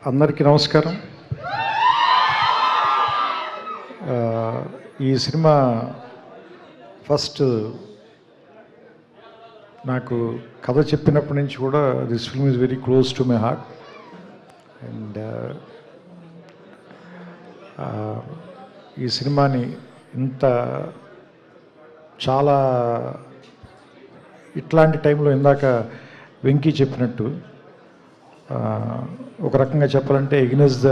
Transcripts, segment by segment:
అందరికీ నమస్కారం. ఈ సినిమా ఫస్ట్ నాకు కథ చెప్పినప్పటి నుంచి కూడా this film is very close to my heart. And ఈ సినిమాని ఇంత చాలా ఇట్లాంటి టైంలో ఇందాక వెంకీ చెప్పినట్టు ఒక రకంగా చెప్పాలంటే ఎగ్నెస్ట్ ద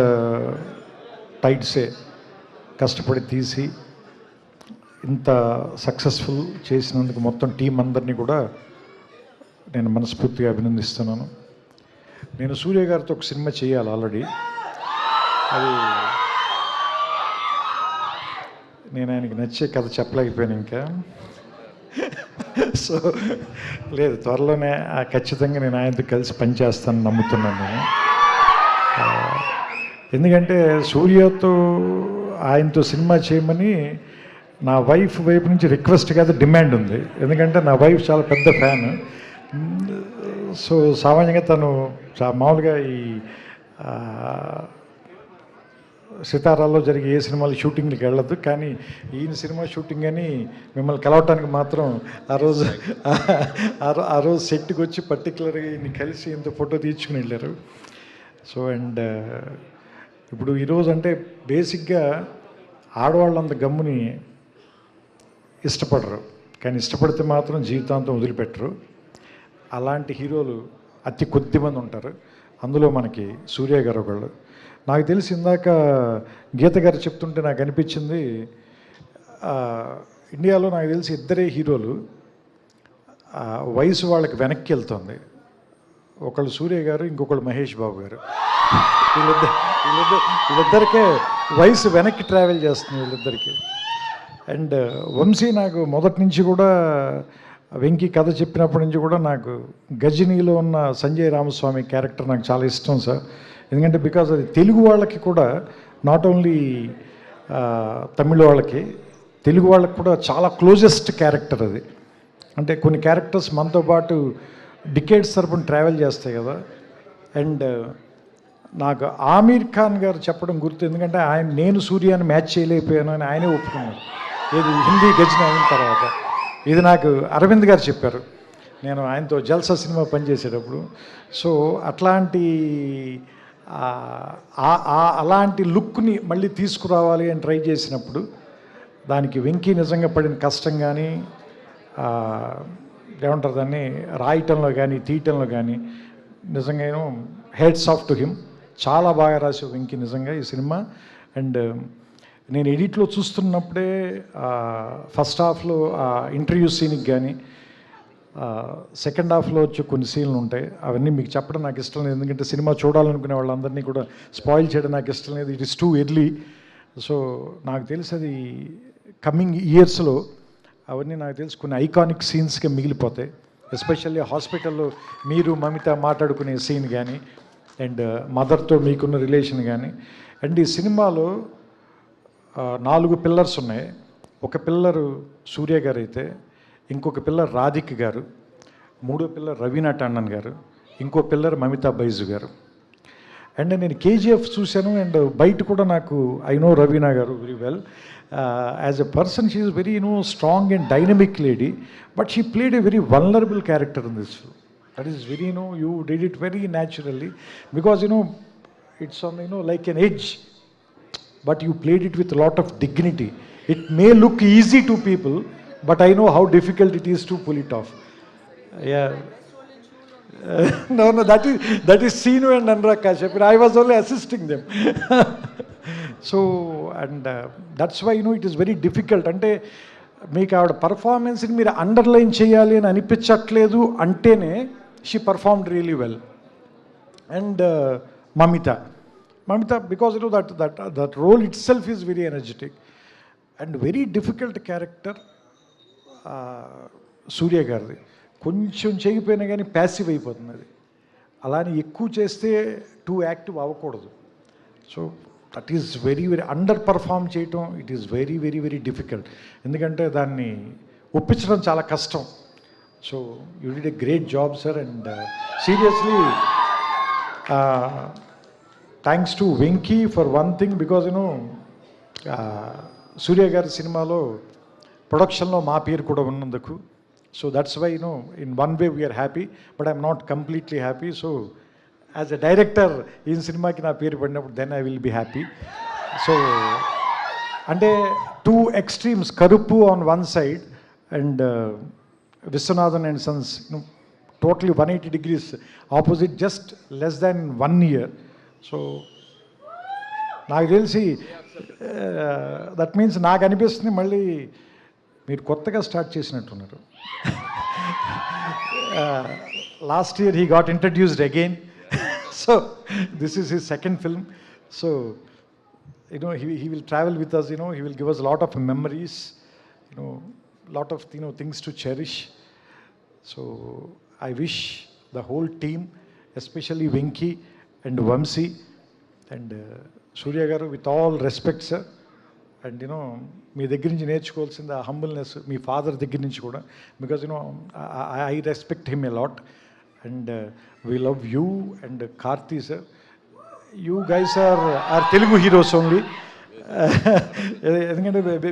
టైడ్సే కష్టపడి తీసి ఇంత సక్సెస్ఫుల్ చేసినందుకు మొత్తం టీం అందరినీ కూడా నేను మనస్ఫూర్తిగా అభినందిస్తున్నాను. నేను సూర్య గారితో ఒక సినిమా చేయాలి ఆల్రెడీ. అది నేను ఆయనకి నచ్చే కథ చెప్పలేకపోయాను ఇంకా. సో లేదు, త్వరలోనే ఖచ్చితంగా నేను ఆయనతో కలిసి పనిచేస్తానని నమ్ముతున్నాను నేను. ఎందుకంటే సూర్యతో ఆయనతో సినిమా చేయమని నా వైఫ్ వైపు నుంచి రిక్వెస్ట్ కాదు, డిమాండ్ ఉంది. ఎందుకంటే నా వైఫ్ చాలా పెద్ద ఫ్యాన్. సో సామాన్యంగా తను మామూలుగా ఈ సితారాల్లో జరిగే ఏ సినిమాలు షూటింగ్కి వెళ్ళదు, కానీ ఈయన సినిమా షూటింగ్ అని మిమ్మల్ని కలవటానికి మాత్రం ఆ రోజు సెట్కి వచ్చి పర్టికులర్గా ఈయన్ని కలిసి ఇంత ఫోటో తీర్చుకుని వెళ్ళారు. సో అండ్ ఇప్పుడు ఈరోజు అంటే బేసిక్గా ఆడవాళ్ళంత గమ్ముని ఇష్టపడరు, కానీ ఇష్టపడితే మాత్రం జీవితాంతం వదిలిపెట్టరు. అలాంటి హీరోలు అతి కొద్ది మంది ఉంటారు. అందులో మనకి సూర్య గారు ఒకళ్ళు. నాకు తెలిసి ఇందాక గీత గారు చెప్తుంటే నాకు అనిపించింది, ఇండియాలో నాకు తెలిసి ఇద్దరే హీరోలు వయసు వాళ్ళకి వెనక్కి వెళ్తుంది. ఒకళ్ళు సూర్య గారు, ఇంకొకళ్ళు మహేష్ బాబు గారు. వీళ్ళిద్దరికే వయసు వెనక్కి ట్రావెల్ చేస్తుంది వీళ్ళిద్దరికీ. అండ్ వంశీ నాకు మొదటి నుంచి కూడా వెంకీ కథ చెప్పినప్పటి నుంచి కూడా నాకు గజనీలో ఉన్న సంజయ్ రామస్వామి క్యారెక్టర్ నాకు చాలా ఇష్టం సార్. ఎందుకంటే బికాజ్ అది తెలుగు వాళ్ళకి కూడా, నాట్ ఓన్లీ తమిళ వాళ్ళకి, తెలుగు వాళ్ళకి కూడా చాలా క్లోజెస్ట్ క్యారెక్టర్ అది. అంటే కొన్ని క్యారెక్టర్స్ మనతో పాటు డికేడ్స్ తరపున ట్రావెల్ చేస్తాయి కదా. అండ్ నాకు ఆమీర్ ఖాన్ గారు చెప్పడం గుర్తు, ఎందుకంటే నేను సూర్యాన్ని మ్యాచ్ చేయలేకపోయాను అని ఆయనే ఒప్పుకున్నారు. ఏది హిందీ గజని అయిన తర్వాత. ఇది నాకు అరవింద్ గారు చెప్పారు నేను ఆయనతో జల్సా సినిమా పనిచేసేటప్పుడు. సో అలాంటి లుక్ని మళ్ళీ తీసుకురావాలి అని ట్రై చేసినప్పుడు దానికి వెంకీ నిజంగా పడిన కష్టం కానీ, ఏమంటారు దాన్ని, రాయటంలో కానీ తీయటంలో కానీ నిజంగా హెడ్స్ ఆఫ్ టు హిమ్. చాలా బాగా రాసావు వెంకీ నిజంగా ఈ సినిమా. అండ్ నేను ఎడిట్లో చూస్తున్నప్పుడే ఫస్ట్ హాఫ్లో ఇంటర్వ్యూ సీన్కి కానీ, సెకండ్ హాఫ్లో వచ్చే కొన్ని సీన్లు ఉంటాయి. అవన్నీ మీకు చెప్పడం నాకు ఇష్టం లేదు, ఎందుకంటే సినిమా చూడాలనుకునే వాళ్ళందరినీ కూడా స్పాయిల్ చేయడం నాకు ఇష్టం లేదు. It is too early. So నాకు తెలిసి అది కమింగ్ ఇయర్స్లో అవన్నీ నాకు తెలిసి కొన్ని ఐకానిక్ సీన్స్గా మిగిలిపోతాయి. ఎస్పెషల్లీ హాస్పిటల్లో మీరు మమిత మాట్లాడుకునే సీన్ కానీ, అండ్ మదర్తో మీకున్న రిలేషన్ కానీ. అండ్ ఈ సినిమాలో 4 పిల్లర్స్ ఉన్నాయి. ఒక పిల్లరు సూర్య గారు అయితే, ఇంకొక పిల్లర్ రాధిక్ గారు, మూడో పిల్లర్ రవీనా టండన్ గారు, ఇంకో పిల్లర్ మమితా బైజు గారు. అండ్ నేను కేజీఎఫ్ చూశాను. అండ్ బయట కూడా నాకు ఐ నో రవీనా గారు very well. As a person she is very strong and dynamic lady, but she played a very vulnerable character in this. That is very you did it very naturally, because it's on like an edge, but you played it with a lot of dignity. It may look easy to people, but I know how difficult it is to pull it off. Yeah. No, that is Sinu and Anurag Kashyap. I was only assisting them. So and that's why it is very difficult. అంటే మీకు ఆవిడ పర్ఫార్మెన్స్ని మీరు underline చేయాలి అని అనిపించట్లేదు అంటేనే she performed really well. And Mamitha, because that role itself is very energetic and very difficult character. సూర్య గారిది కొంచెం చేయకపోయినా కానీ ప్యాసివ్ అయిపోతుంది అది. అలానే ఎక్కువ చేస్తే టూ యాక్టివ్ అవ్వకూడదు. So that is very under perform చేయటం, it is very very very difficult. ఎందుకంటే దాన్ని ఒప్పించడం చాలా కష్టం. So you did a great job sir. And seriously thanks to Venky for one thing, because Suriya గారి సినిమాలో ప్రొడక్షన్లో మా పేరు కూడా ఉన్నందుకు. So that's why in one way we're happy, but I'm not completely happy. So as a director ఈ సినిమాకి నా పేరు పడినప్పుడు then I will be happy. So అంటే two extremes, Karuppu on one side and Viswanathan and sons totally 180 degrees opposite, just less than 1 year. So నాకు తెలిసి that means నాకు అనిపిస్తుంది మళ్ళీ మీరు కొత్తగా స్టార్ట్ చేసినట్టున్నారు. Last year he got introduced again. So this is his second film. So he will travel with us, he will give us a lot of memories, lot of things to cherish. So I wish the whole team, especially Venki and Vamsi and Surya garu, with all respect sir, and మీ దగ్గర నుంచి నేర్చుకోవాల్సింది ఆ humbleness మీ father దగ్గర నుంచి కూడా, because I respect him a lot and we love you and Karthi sir. You guys are Telugu heroes only.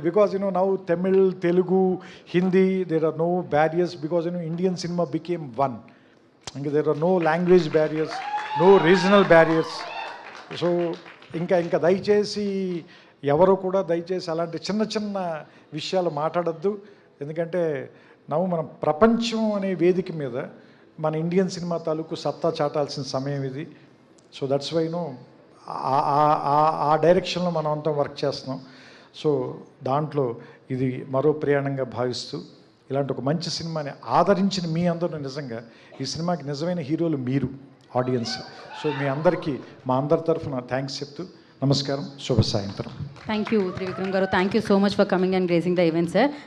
Because now Tamil, Telugu, Hindi, there are no barriers, because Indian cinema became one. And there are no language barriers, no regional barriers. So ఇంకా దయచేసి ఎవరు కూడా దయచేసి అలాంటి చిన్న చిన్న విషయాలు మాట్లాడద్దు. ఎందుకంటే మనం ప్రపంచం అనే వేదిక మీద మన ఇండియన్ సినిమా తాలూకు సత్తా చాటాల్సిన సమయం ఇది. సో దట్స్ వై ఆ డైరెక్షన్లో మనం అంతా వర్క్ చేస్తున్నాం. సో దాంట్లో ఇది మరో ప్రయాణంగా భావిస్తూ ఇలాంటి ఒక మంచి సినిమాని ఆదరించిన మీ అందరూ, నిజంగా ఈ సినిమాకి నిజమైన హీరోలు మీరు ఆడియన్స్. సో మీ అందరికీ మా అందరి తరఫున థ్యాంక్స్ చెప్తూ నమస్కారం, శుభ సాయంత్రం. థ్యాంక్ యూ త్రివిక్రమ్ గారు, thank you so much for coming and gracing the event sir.